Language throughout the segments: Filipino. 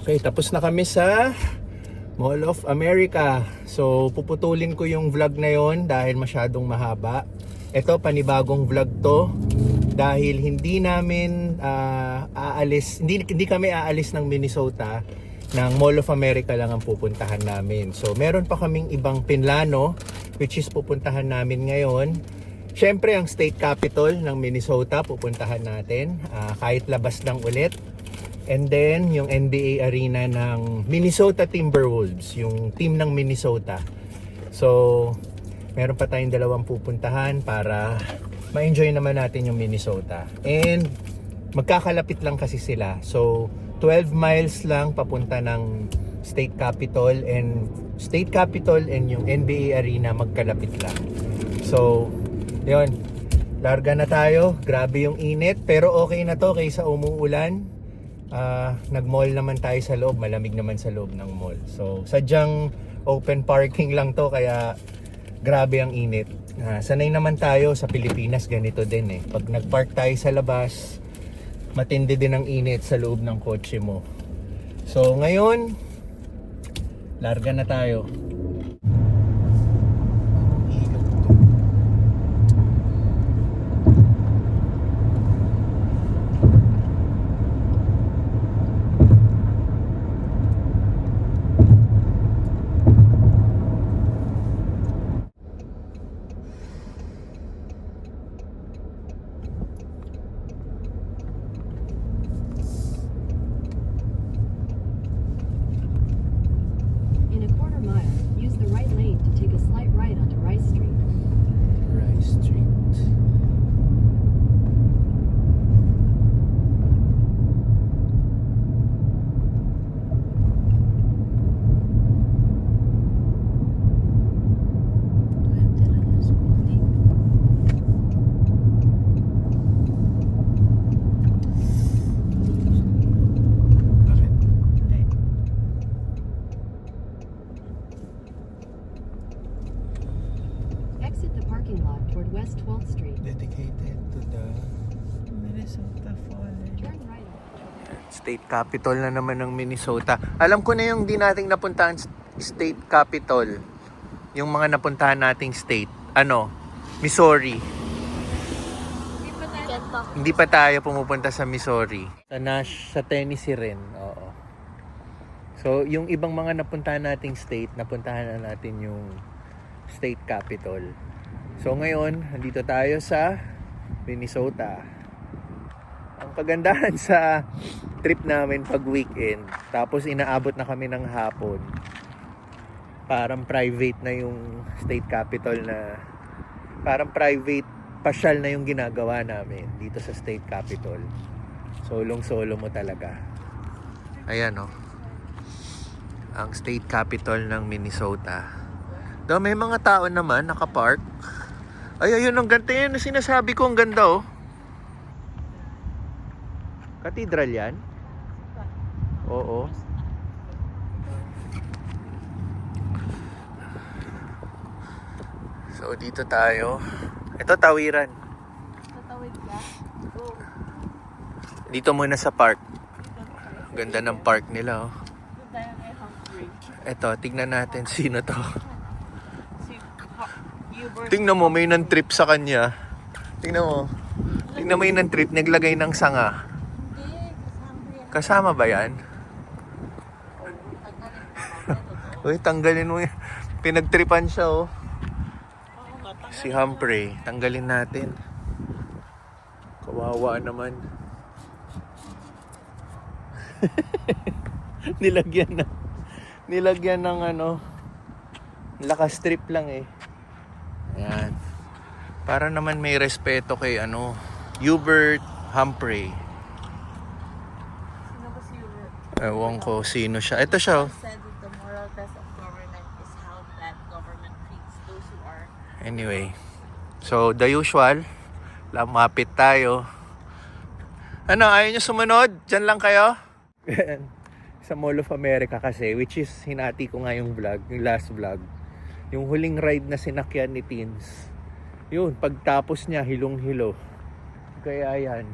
Okay, tapos na kami sa Mall of America. So, puputulin ko yung vlog na yon dahil masyadong mahaba. Ito, panibagong vlog to. Dahil hindi namin hindi kami aalis ng Minnesota, ng Mall of America lang ang pupuntahan namin. So, meron pa kaming ibang pinlano, which is pupuntahan namin ngayon. Syempre, ang state capital ng Minnesota, pupuntahan natin. Kahit labas lang ulit. And then, yung NBA arena ng Minnesota Timberwolves, yung team ng Minnesota. So, meron pa tayong dalawang pupuntahan para ma-enjoy naman natin yung Minnesota. And, magkakalapit lang kasi sila. So, 12 miles lang papunta ng state capital and yung NBA arena magkalapit lang. So, yun. Larga na tayo. Grabe yung init. Pero okay na to kaysa umuulan. Nag-mall naman tayo sa loob, malamig naman sa loob ng mall. So, sadyang open parking lang to kaya grabe ang init. Sanay naman tayo sa Pilipinas, ganito din eh. Pag nag-park tayo sa labas, matindi din ang init sa loob ng kotse mo. So, ngayon, larga na tayo. West 12th Street. Dedicated to the Minnesota Fallen. Turn right. state capital na naman ng Minnesota. Alam ko na yung di nating napuntahan state capital. Yung mga napuntahan nating state. Missouri. Hindi pa tayo pumupunta sa Missouri. Sa Tennessee rin. Oo. So, yung ibang mga napuntahan nating state, napuntahan na natin yung state capital. So, ngayon, nandito tayo sa Minnesota. Ang kagandahan sa trip namin pag weekend, tapos inaabot na kami ng hapon. Parang private na yung state capital na, parang private pasyal na yung ginagawa namin dito sa state capital. Solong-solo mo talaga. Ayan ang state capital ng Minnesota. Daw may mga tao naman nakapark. Ay, ayun ang ganda yan. Sinasabi ko ang ganda Cathedral yan? Oo. So, dito tayo. Ito, tawiran. Tatawid ka? Oo. Dito muna sa park. Ganda ng park nila, Doon tayo kay Humphrey. Ito, tignan natin sino to. Si Hubert. Tingnan mo, may nan-trip sa kanya. Tingnan mo yung nan-trip, naglagay ng sanga. Hindi, Kasama ba yan? Uy, tanggalin mo yan. Pinagtripan siya, Si Humphrey, tanggalin natin. Kawawa naman. Nilagyan ng lakas strip lang Ayan. Para naman may respeto kay Hubert Humphrey. Sino ba si Hubert? Ewan ko sino siya. Ito siya. Said that the moral test of government is how that government treats those who are. Anyway. So, the usual. Lumapit tayo. Ayaw nyo sumunod? Diyan lang kayo? Sa Mall of America kasi, which is hinati ko nga yung vlog, yung last vlog. Yung huling ride na sinakyan ni Teens. Yun, pagtapos niya, hilong-hilo. Kaya yan,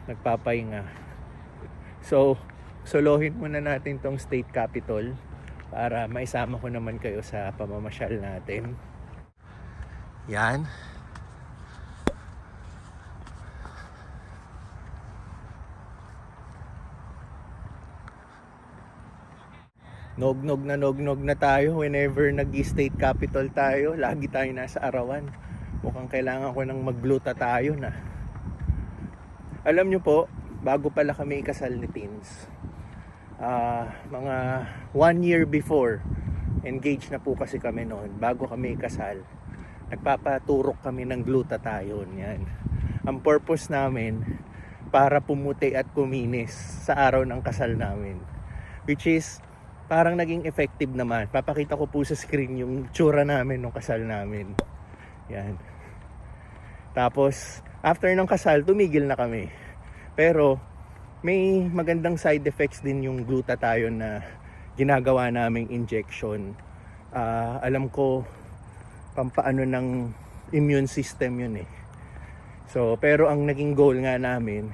nagpapahinga. So, solohin muna natin tong state capitol para maisama ko naman kayo sa pamamasyal natin. Yan. Nog-nog na tayo whenever nag-state capital tayo. Lagi tayo nasa arawan. Mukhang kailangan ko nang magluta tayo na. Alam nyo po, bago pala kami ikasal ni Teens, mga 1 year before, engaged na po kasi kami noon. Bago kami ikasal, nagpapaturok kami ng glutathione. Yan. Ang purpose namin, para pumuti at kuminis sa araw ng kasal namin. Which is, parang naging effective naman. Papakita ko po sa screen yung tsura namin nung kasal namin. Yan. Tapos, after ng kasal, tumigil na kami. Pero, may magandang side effects din yung glutathione na ginagawa naming injection. Alam ko, pampaano ng immune system yun eh. So, pero ang naging goal nga namin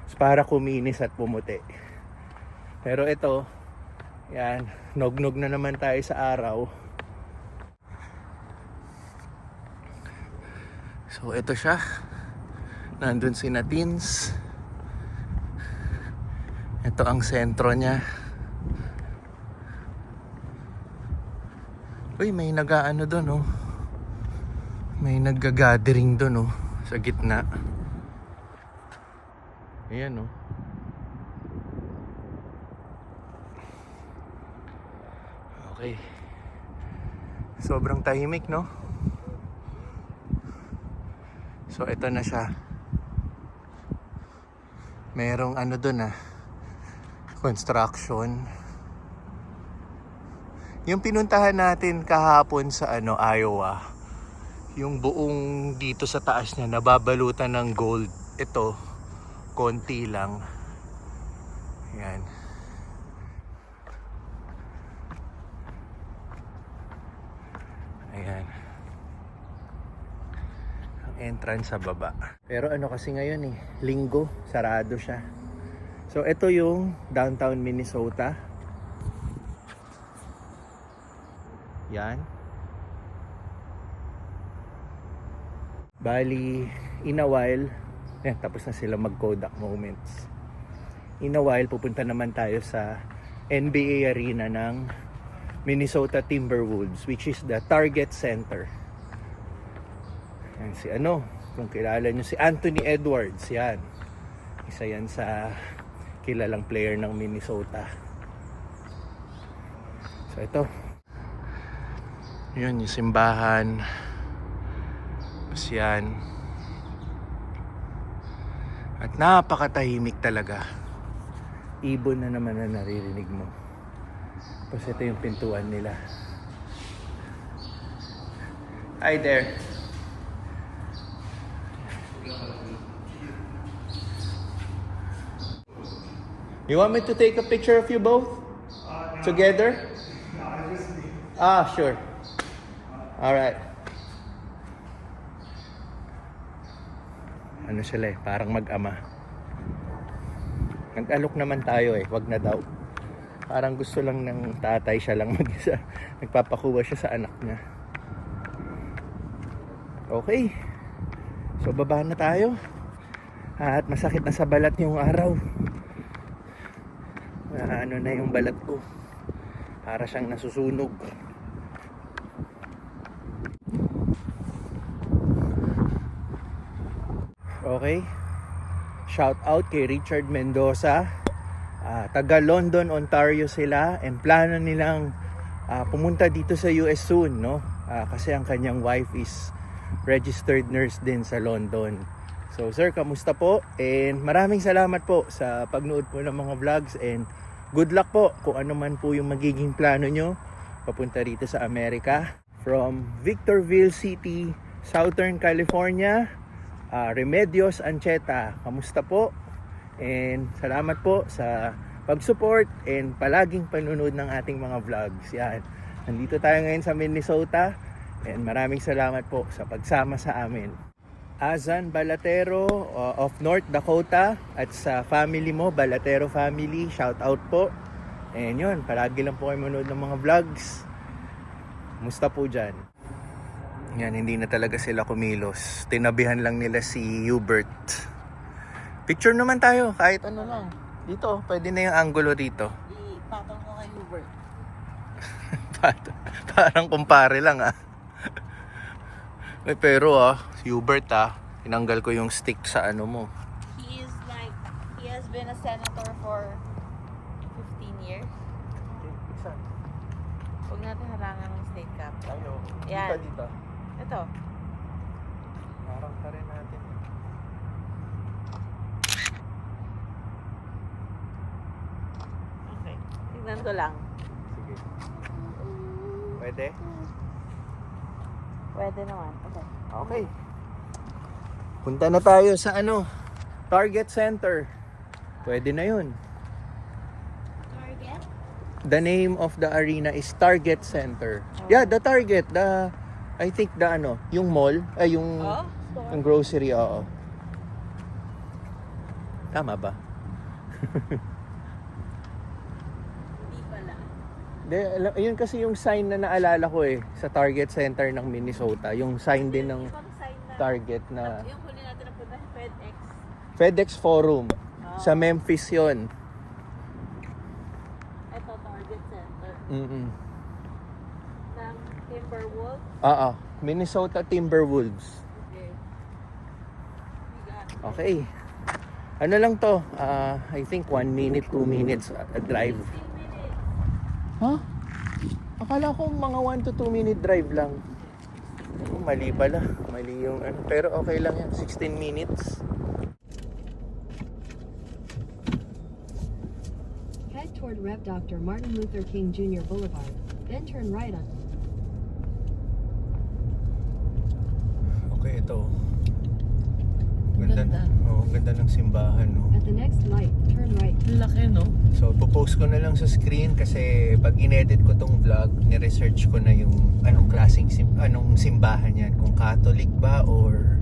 is para kuminis at pumuti. Pero ito, yan, nog-nog na naman tayo sa araw. So ito siya. Nandun si Teens. Ito ang sentro niya. Uy, may nag-aano doon oh. May nagga-gathering doon oh, sa gitna. Ayan oh. Okay. Sobrang tahimik, no? So, ito na siya. Merong ano dun construction. Yung pinuntahan natin kahapon sa Iowa, yung buong dito sa taas niya nababalutan ng gold. Ito, konti lang. Yan. Ayan. Ang entrance sa baba. Pero ano kasi ngayon linggo, sarado siya. So ito yung downtown Minnesota. Yan. Bali, in a while, tapos na sila mag-Kodak moments. In a while, pupunta naman tayo sa NBA arena ng Minnesota Timberwolves, which is the Target Center. Yan si kung kilala nyo si Anthony Edwards, yan. Isa yan sa kilalang player ng Minnesota. So ito. Yun yung simbahan. Tapos yan. At napakatahimik talaga. Ibon na naman na naririnig mo. Tapos ito yung pintuan nila. Hi there. You want me to take a picture of you both? Together? Sure. Alright. Ano sila parang mag-ama. Nag-alok naman tayo wag na daw. Parang gusto lang ng tatay siya lang mag-isa. Nagpapakuha siya sa anak niya. Okay. So baba na tayo. At masakit na sa balat yung araw. Ano na yung balat ko. Para siyang nasusunog. Okay. Shout out kay Richard Mendoza. Taga London, Ontario sila, and plano nilang pumunta dito sa US soon, no? Kasi ang kanyang wife is registered nurse din sa London. So sir, kamusta po? And maraming salamat po sa pagnood po ng mga vlogs, and good luck po kung ano man po yung magiging plano nyo papunta rito sa Amerika. From Victorville City, Southern California, Remedios Ancheta, kamusta po? And salamat po sa pag-support and palaging panunod ng ating mga vlogs. Yan. Nandito tayo ngayon sa Minnesota, and maraming salamat po sa pagsama sa amin. Azan Balatero of North Dakota at sa family mo, Balatero family, shout out po. And yun, palagi lang po kayo manood ng mga vlogs. Musta po dyan? Yan, hindi na talaga sila kumilos. Tinabihan lang nila si Hubert. Picture naman tayo, kahit ano lang. Dito, pwede na yung angulo dito. Ipatong ko kay Hubert. Parang kumpare lang ah. Pero si Hubert tinanggal ko yung stick sa ano mo. He has been a senator for 15 years. Huwag natin harangan ng state cap. Tayo. Yan. Dito. Ito. Harang pa rin natin. Okay. Tignan ko lang. Sige. Pwede? Pwede naman. Okay. Okay. Punta na tayo sa Target Center. Pwede na yun. Target? The name of the arena is Target Center. Yeah, the Target. I think yung mall, yung grocery, oo. Tama ba? Hindi pala. Yun kasi yung sign na naalala ko sa Target Center ng Minnesota. Yung sign din ng Ibang sign na. Target na Yung huli natin na punta, FedEx. FedEx Forum. Sa Memphis yun. Ito, Target Center. Mm-mm. Ng Timberwolves. Minnesota Timberwolves. Okay. We got it. Okay. Ano lang to? I think 1 minute, 2 minutes drive. 15 minutes. Huh? Akala ko mga 1 to 2 minute drive lang. Mali pala. Mali yung Pero okay lang yan. 16 minutes. Head toward Rev. Dr. Martin Luther King Jr. Boulevard, then turn right on. Okay, ito. Ganda. Ganda ng simbahan, no? At the next light, turn right. Laki, no? So, popost ko na lang sa screen kasi pag inedit ko tong vlog, ni-research ko na yung anong simbahan yan. Kung Catholic ba or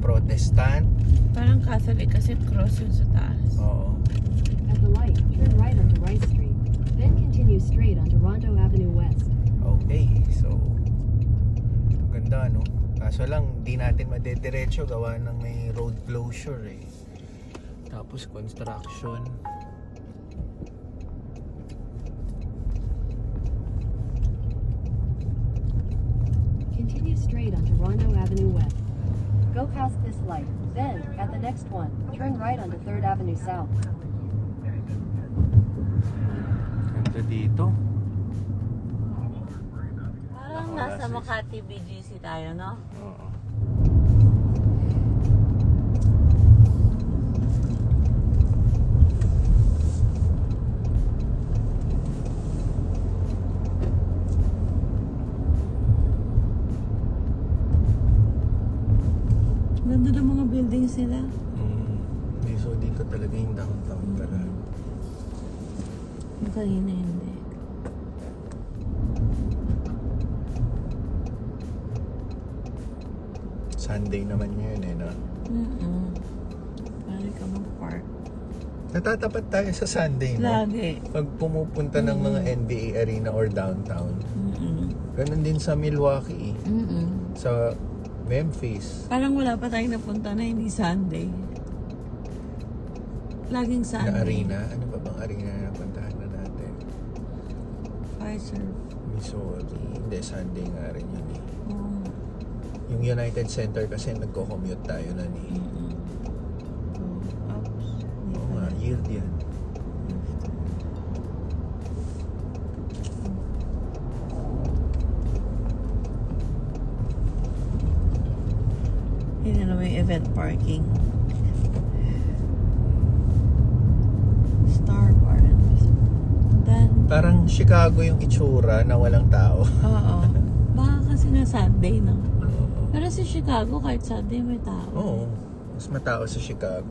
Protestant. Parang Catholic kasi cross yun sa taas. Oo. At the light, turn right onto Rice Street, then continue straight onto Rondo Avenue West. Okay, so ganda, no? Kaso lang, di natin madediretso gawa ng may road closure Tapos construction. Continue straight onto Rondo Avenue West. Go past this light, then, at the next one, turn right onto 3rd Avenue South. Ganda dito. Parang nasa Makati BGC tayo, no? Oo. Ganda ng mga buildings nila. So dito talaga yung downtown pala. Yung kanina hindi. Sunday naman yun no? Pwede ka mag-park. Natatapat tayo sa Sunday, no? Lagi. Pag pumupunta ng mga NBA arena or downtown. Ganun din sa Milwaukee, sa Memphis. Parang wala pa tayong napunta na hindi Sunday. Laging Sunday. Na arena. Ano ba bang arena na napuntahan na natin? Pfizer. Missouri. Hindi, Sunday nga rin yun Yung United Center kasi nagko-commute tayo na Oo nga, yield yan. Yun na may event parking. Star Bar and Resort. Then, Parang Chicago yung itsura na walang tao. oo. Baka kasi nga Sunday, no? Pero sa Chicago, kahit Sunday may tao. Oo. Mas matao sa Chicago.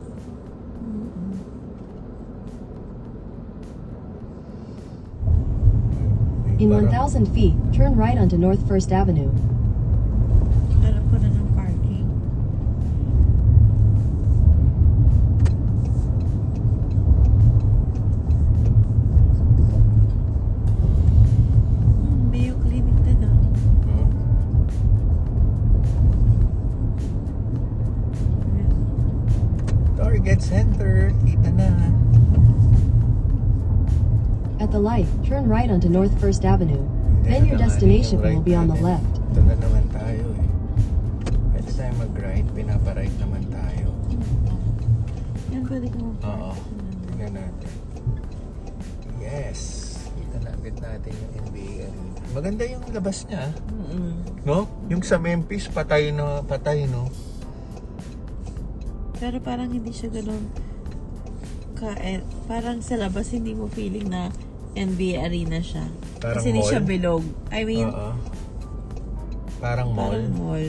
In 1,000 feet, turn right onto North 1st Avenue. Alam ko na ng parking. the light, turn right onto North First Avenue. Then your destination will be on the left. Ito na naman tayo eh. Pwede tayo mag-right, pinapa-right naman tayo. Yan, pwede ko Oo, tingnan natin. Yes! Kita na agad natin yung NBA Arena. Maganda yung labas niya, no? Yung sa Memphis, patay no? Pero parang hindi siya ganun parang sa labas hindi mo feeling na NBA Arena siya. Parang Kasi hindi mall? siya bilog. I mean, Oo. Parang mall. parang mall.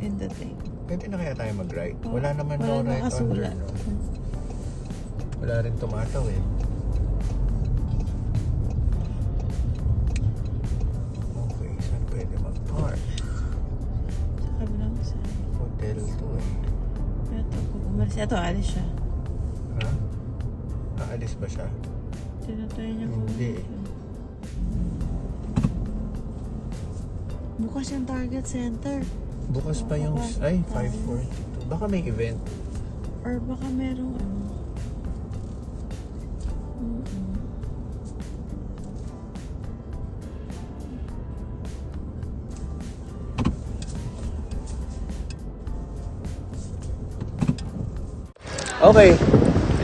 In the thing. Pwede na kaya tayo mag-right? Wala naman no Wala right under, nakasulat. no? Wala rin tumataw eh. Okay, saan pwede mag-park? Sa kabilang side. Hotel to eh. Ito, kung umalis. Ito, alis siya. Ha? Aalis ba siya? Tinatry niya kung Hindi. Bukas yung Target Center. Bukas pa yung... Ay, 5:42. Baka may event. Or baka merong ano. Okay.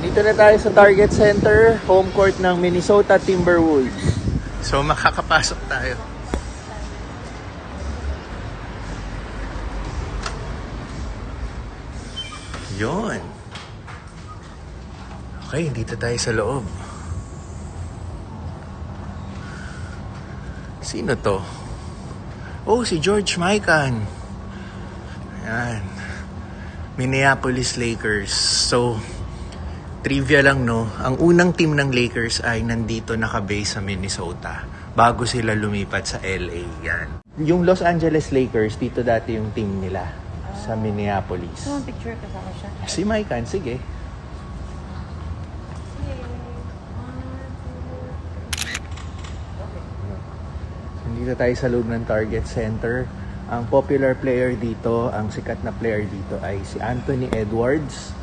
Dito na tayo sa Target Center, home court ng Minnesota Timberwolves. So makakapasok tayo. Yun. Okay, dito tayo sa loob. Sino to? Oh, si George Mikan. Ayan. Minneapolis Lakers. So, trivia lang no, ang unang team ng Lakers ay nandito nakabase sa Minnesota bago sila lumipat sa LA. Yan. Yung Los Angeles Lakers, dito dati yung team nila sa Minneapolis. So, picture kasama siya. Si Maikan, sige. Nandito tayo sa loob ng Target Center. Ang popular player dito, ang sikat na player dito ay si Anthony Edwards.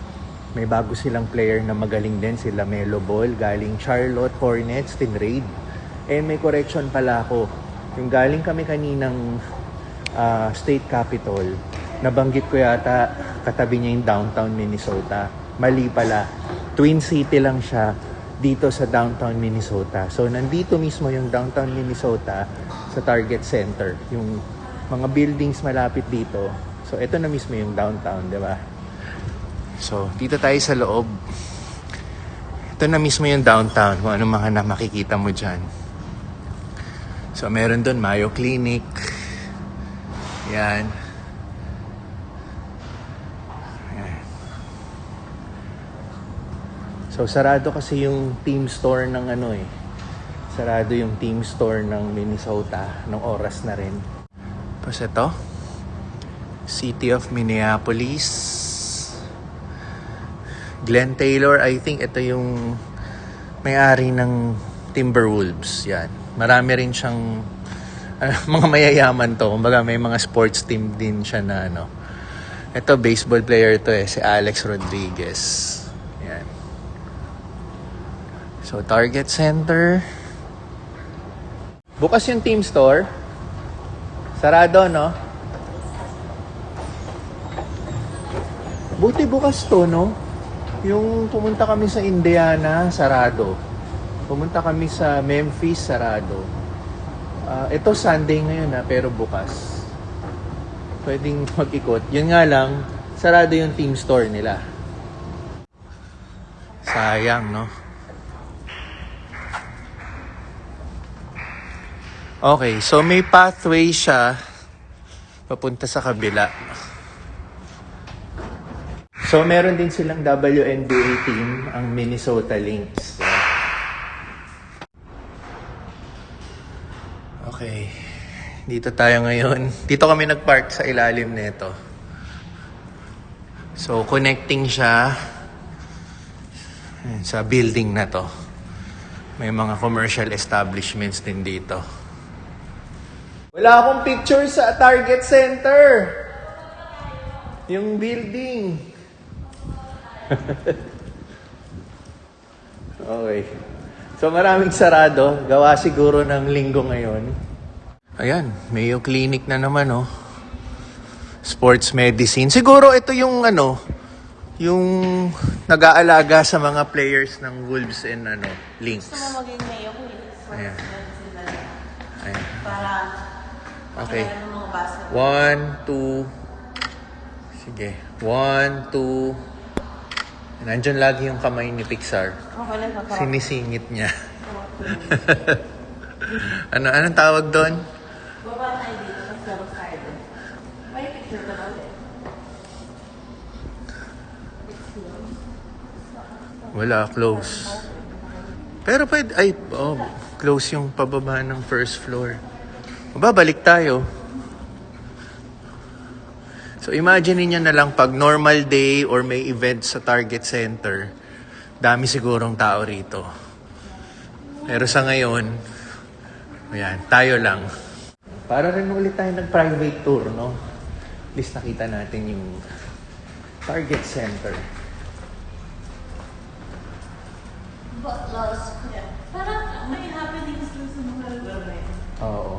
May bago silang player na magaling din, si LaMelo Ball, galing Charlotte Hornets, tinrade. And may correction pala ako. Yung galing kami kaninang state capital, nabanggit ko yata katabi niya yung downtown Minnesota. Mali pala. Twin City lang siya dito sa downtown Minnesota. So, nandito mismo yung downtown Minnesota sa Target Center. Yung mga buildings malapit dito. So, ito na mismo yung downtown, di ba? So, dito tayo sa loob. Ito na mismo yung downtown, kung ano mga na makikita mo dyan. So, meron doon Mayo Clinic. Yan. Yan. So, sarado kasi yung team store ng ano eh. Sarado yung team store ng Minnesota ng oras na rin. Tapos ito, City of Minneapolis. Glenn Taylor, I think ito yung may-ari ng Timberwolves. Yan. Marami rin siyang mga mayayaman to. Kumbaga may mga sports team din siya na ano. Ito, baseball player to eh, si Alex Rodriguez. Yan. So, Target Center. Bukas yung team store. Sarado, no? Buti bukas to, no? Yung pumunta kami sa Indiana, sarado. Pumunta kami sa Memphis, sarado. Ito Sunday ngayon pero bukas. Pwedeng mag-ikot. Yun nga lang, sarado yung team store nila. Sayang, no? Okay, so may pathway siya papunta sa kabila. So meron din silang WNBA team, ang Minnesota Lynx. Okay, dito tayo ngayon. Dito kami nagpark sa ilalim nito. So connecting siya sa building na to. May mga commercial establishments din dito. Wala akong picture sa Target Center. Yung building. Okay. So maraming sarado. Gawa siguro ng linggo ngayon. Ayan, Mayo Clinic na naman, oh. Sports medicine. Siguro ito yung yung nag-aalaga sa mga players ng Wolves and Lynx. Gusto mo maging mayo ko Ayan. Ayan. para Okay. makilala ng mga basketball. 1, 2. Sige. 1, 2. Nandyan lagi yung kamay ni Pixar. Okay lang, kakarap. Sinisingit niya. Anong tawag doon? Baba tayo dito, mas labas tayo dun. May picture ka ba ulit? Wala, close. Pero pwede, close yung pababa ng first floor. Babalik tayo. So imagine niyo na lang pag normal day or may event sa Target Center, dami sigurong tao rito. Pero sa ngayon, ayan, tayo lang. Para rin ulit tayo nag-private tour, no? At least nakita natin yung Target Center. But lost, yeah. Parang may happenings lang sa mga lugar na yun. Oo.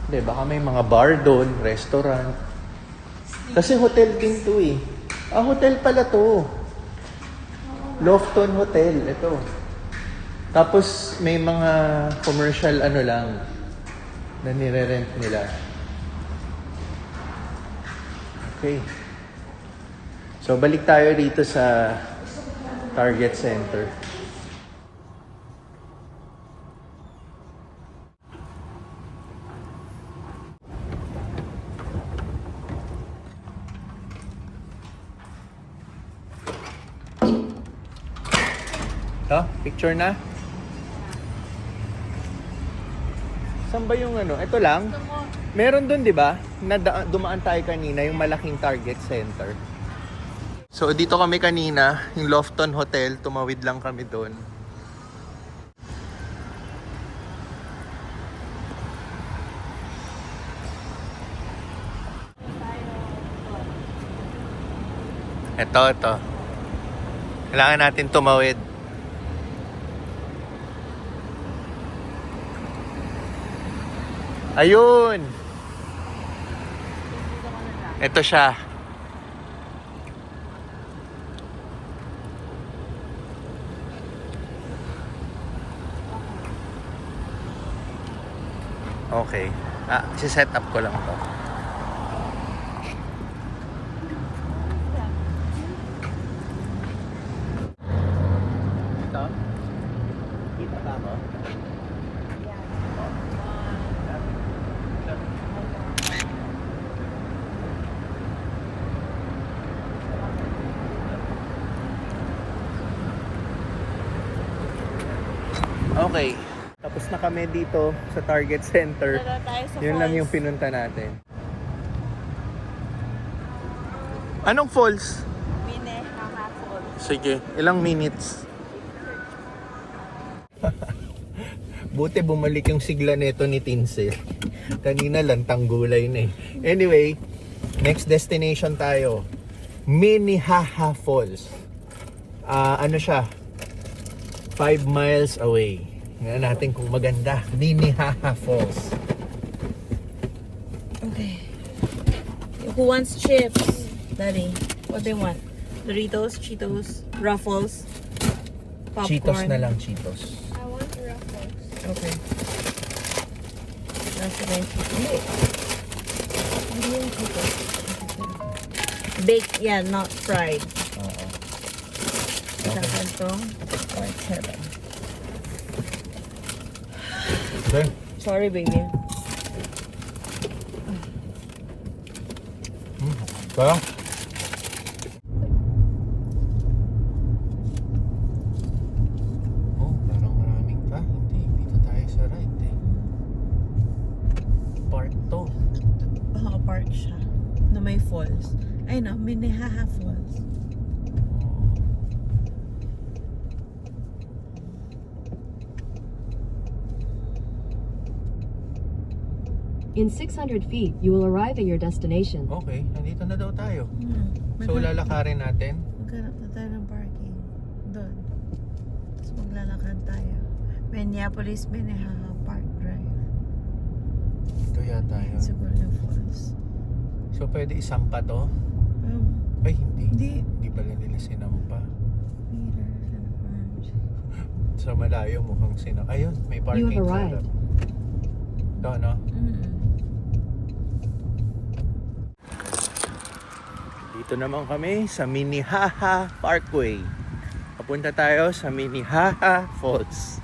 Hindi, baka may mga bar doon, restaurant. Kasi hotel din to eh. Hotel pala to. Lofton Hotel, ito. Tapos may mga commercial lang na nire-rent nila. Okay. So balik tayo dito sa Target Center. Picture na? Saan ba yung Ito lang? Meron dun, di ba? Dumaan tayo kanina, yung malaking Target Center. So, dito kami kanina, yung Lofton Hotel. Tumawid lang kami dun. Ito. Kailangan natin tumawid. Ayun! Ito siya. Okay. Si-set up ko lang to. Ito? Kita ka mo? Okay. Tapos na kami dito sa Target Center. Tara tayo sa Yun lang falls. yung pinunta natin. Anong falls? Minnehaha Falls. Sige, ilang minutes? Buti bumalik yung sigla nito ni Tinsel. Kanina lantang gulay na eh. Anyway, next destination tayo. Minnehaha Falls. Ano siya? 5 miles away. Ngayon natin kung maganda. Minnehaha Falls. Okay. Who wants chips? Daddy, what they want? Doritos, Cheetos, Ruffles, popcorn. Cheetos na lang, Cheetos. I want Ruffles. Okay. That's the nice. Hindi yung Cheetos. Baked, yeah, not fried. Oo. Saka ito. White cheddar. Okay. Sorry, baby. Kaya? Oh, parang maraming pa. Hindi, dito tayo sa right eh. Part to. Park siya. Na may falls. Ay no, Minnehaha Falls. In 600 feet, you will arrive at your destination. Okay, nandito na daw tayo. So Maghanap lalakarin natin. na tayo ng parking. Doon. Lalakad tayo. Minneapolis, Minnehaha Park Drive. Ito yata yun. Siguro na Falls. So pwede isampa to? Ay, hindi. Hindi. Hindi pala nila sinampa. Meters and farms. Sa malayo mukhang sinampa. Ayun, may parking You have sa arrived. harap. Ito, no? Dito naman kami sa Minnehaha Parkway. Papunta tayo sa Minnehaha Falls.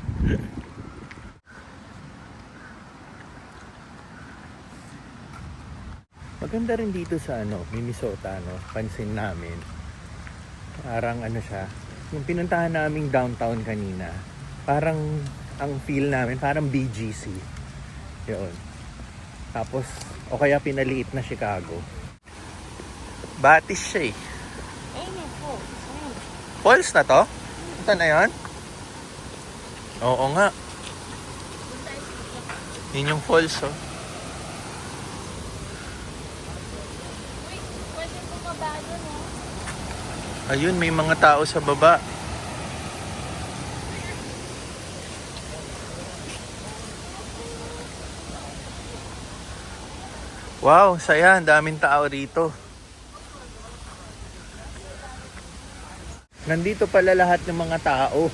Maganda rin dito sa Minnesota, no? Pansin namin. Parang siya, yung pinuntahan naming downtown kanina, parang ang feel namin, parang BGC. Yun. Tapos, o kaya pinaliit na Chicago. Batis siya eh. Ayun yung Falls. Falls na to? Ito na yun? Oo nga. Yun yung falls, oh. Pwede bumaba doon, oh. Ayun, may mga tao sa baba. Wow, saya. Ang daming tao rito. Nandito pala lahat ng mga tao.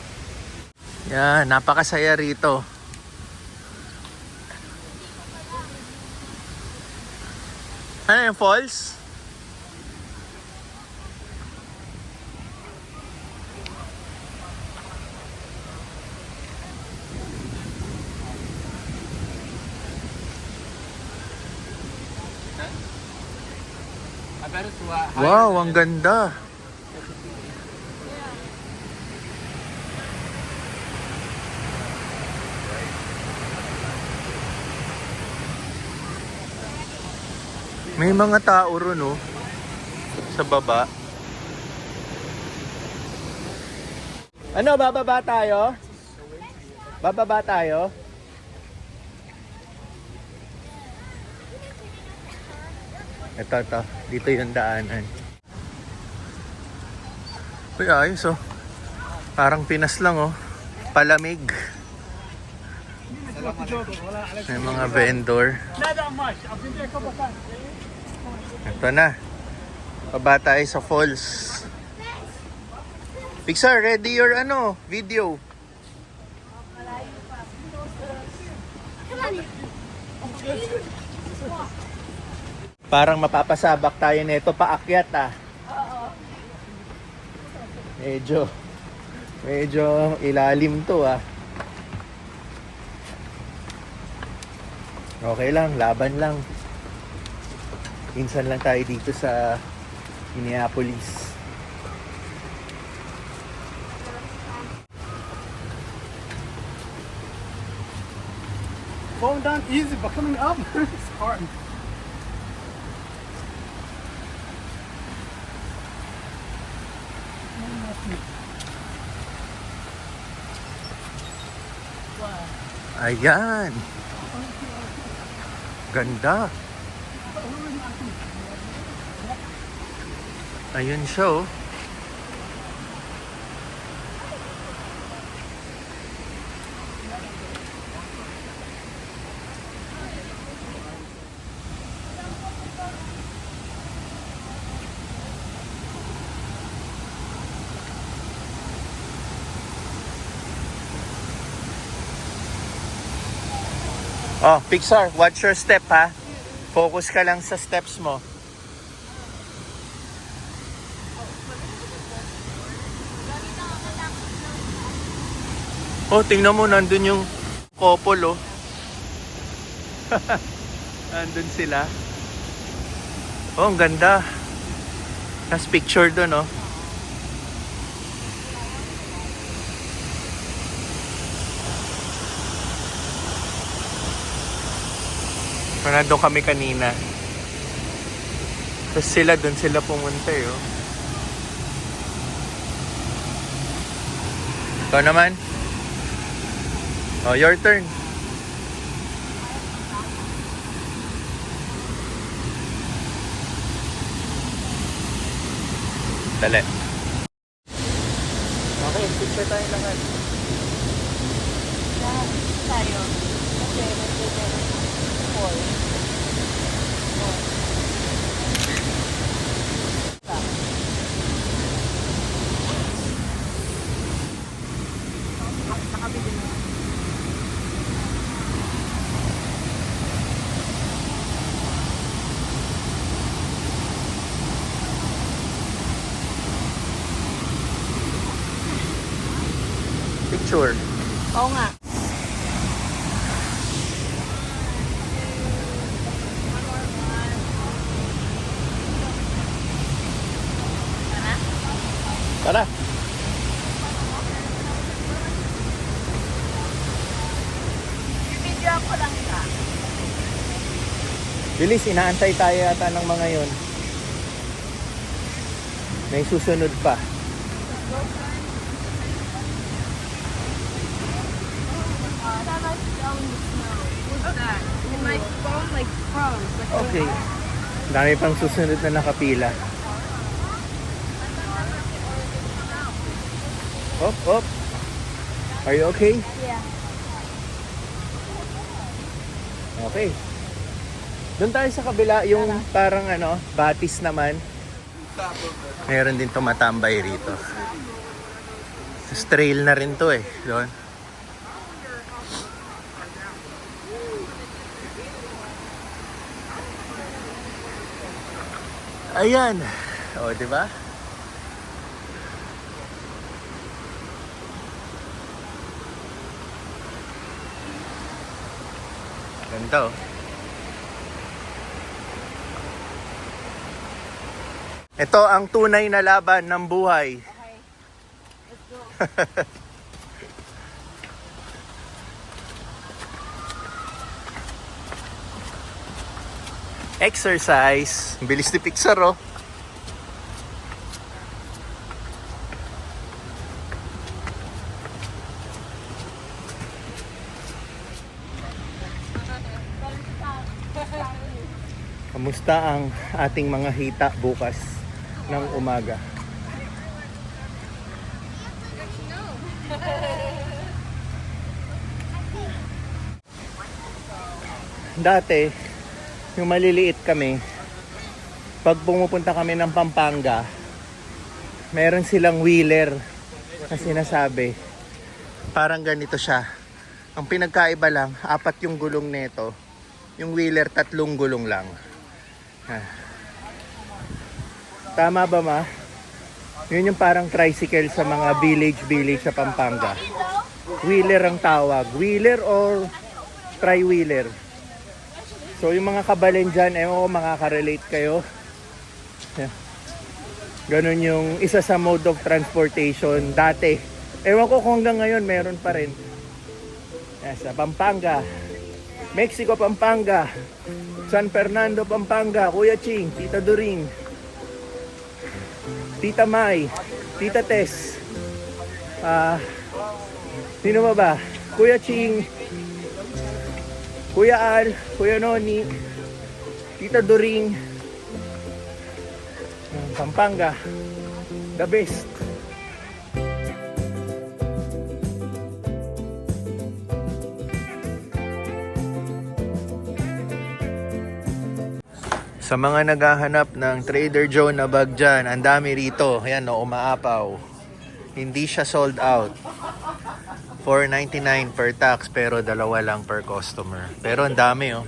Yan, napakasaya rito. Ano yung falls? Wow, ang ganda. May mga tao ron, oh, sa baba. Ano, bababa tayo? Bababa tayo? Ito. Dito yung daanan. Uy, ayos, oh. Parang Pinas lang, oh. Palamig. May mga vendor. Ito na. Baba tayo sa falls. Pixar, ready your video. Parang mapapasabak tayo nito paakyat, ah. Medyo ilalim to, ah. Okay lang, laban lang. Minsan lang tayo dito sa Minneapolis. Going down easy, but coming up it's hard. Ayan. Ganda. Ayun siya, oh. Oh, Pixar, watch your step, ha. Focus ka lang sa steps mo. Oh, tingnan mo, nandun yung couple, oh. Nandun sila. Oh, ang ganda. Tapos picture dun, oh. Nandun kami kanina. Tapos dun sila pumunta, eh, oh. Ikaw naman. Oh, your turn. Dali. Okay, picture tayo lahat. tayo. Kasi nagde-develop fall. Nakabili mo. Picture. Oo nga. Tara. Video ko lang ka. Bilis, inaantay tayo yata ng mga yon. May susunod pa. And my phone like froze. Like, Okay. Dami pang susunod na nakapila. Op, op. Are you okay? yeah. Okay. Doon tayo sa kabila, yung parang batis naman. Meron din tumatambay rito. Trail na rin to eh. Doon. Ayan. O, di ba? Ganda oh. Ito ang tunay na laban ng buhay. Exercise. Bilis ni Pixar oh. Kamusta ang ating mga hita bukas ng umaga? Dati, yung maliliit kami, pag pumupunta kami ng Pampanga, meron silang wheeler na sinasabi. Parang ganito siya. Ang pinagkaiba lang, 4 yung gulong nito. Yung wheeler, 3 gulong lang. Tama ba ma? Yun yung parang tricycle sa mga village sa Pampanga. Wheeler ang tawag. Wheeler or tri-wheeler. So yung mga kabalen dyan, makaka-relate kayo. Ganun yung isa sa mode of transportation dati. Ewan ko kung hanggang ngayon meron pa rin. Sa Pampanga. Mexico, Pampanga. San Fernando, Pampanga. Kuya Ching, Tita Doring, Tita Mai, Tita Tess. Sino ba? Kuya Ching, Kuya Al, Kuya Noni, Tita Doring. Pampanga, the best. Sa mga naghahanap ng Trader Joe na bag dyan, ang dami rito. Ayan o, umaapaw. Hindi siya sold out. $4.99 per tax pero 2 lang per customer. Pero ang dami oh.